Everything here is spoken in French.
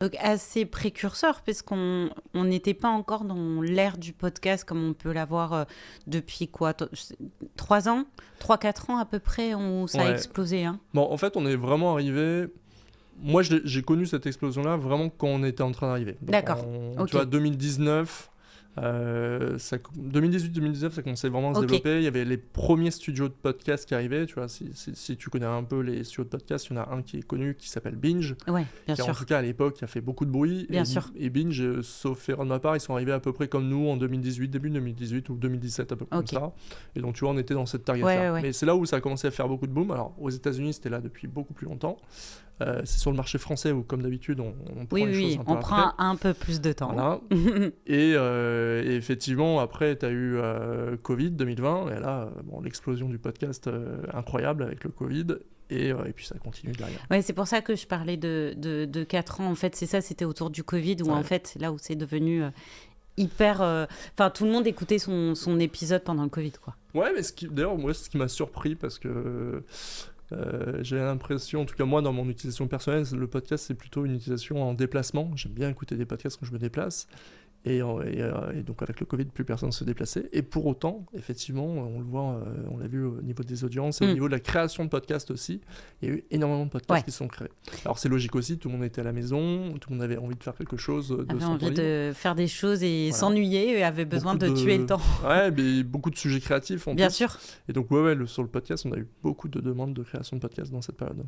Donc assez précurseur, parce qu'on n'était pas encore dans l'ère du podcast comme on peut l'avoir depuis quoi 3 ans 3-4 ans à peu près, où ça a Ouais. explosé. Hein. Bon, en fait, on est vraiment arrivé. Moi, j'ai connu cette explosion-là vraiment quand on était en train d'arriver. Donc, D'accord, tu ok. vois, 2019, 2018-2019, ça commençait vraiment à se Ok, développer. Il y avait les premiers studios de podcast qui arrivaient. Tu vois, si tu connais un peu les studios de podcast, il y en a un qui est connu qui s'appelle Binge, ouais, bien qui en sûr. tout cas à l'époque a fait beaucoup de bruit. Bien sûr. Et Binge, sauf erreur de ma part, ils sont arrivés à peu près comme nous en 2018, début 2018 ou 2017, à peu près Ok. comme ça. Et donc, tu vois, on était dans cette Ouais, target-là. ouais. Mais c'est là où ça a commencé à faire beaucoup de boom. Alors, aux États-Unis, c'était là depuis beaucoup plus longtemps. C'est sur le marché français où, comme d'habitude, on prend Oui, les choses oui, un peu on après. prend un peu plus de temps. Voilà. Et effectivement, après, tu as eu Covid 2020. Et là, bon, l'explosion du podcast incroyable avec le Covid. Et puis ça continue derrière. Ouais, c'est pour ça que je parlais de 4 ans. En fait, c'est ça, c'était autour du Covid, où Ouais. en fait, là où c'est devenu hyper... Enfin, tout le monde écoutait son épisode pendant le Covid, quoi. Ouais, mais d'ailleurs, moi, ce qui m'a surpris, parce que j'ai l'impression, en tout cas moi, dans mon utilisation personnelle, le podcast, c'est plutôt une utilisation en déplacement. J'aime bien écouter des podcasts quand je me déplace. Et donc avec le Covid, plus personne ne se déplaçait. Et pour autant, effectivement, on le voit, on l'a vu au niveau des audiences et au niveau de la création de podcasts aussi. Il y a eu énormément de podcasts qui se sont créés. Alors c'est logique aussi, tout le monde était à la maison, tout le monde avait envie de faire quelque chose de Avait son temps envie libre. de faire des choses et s'ennuyer, et avait besoin de tuer le temps. Ouais, mais beaucoup de sujets créatifs en Bien plus. sûr. Et donc sur le podcast, on a eu beaucoup de demandes de création de podcasts dans cette période.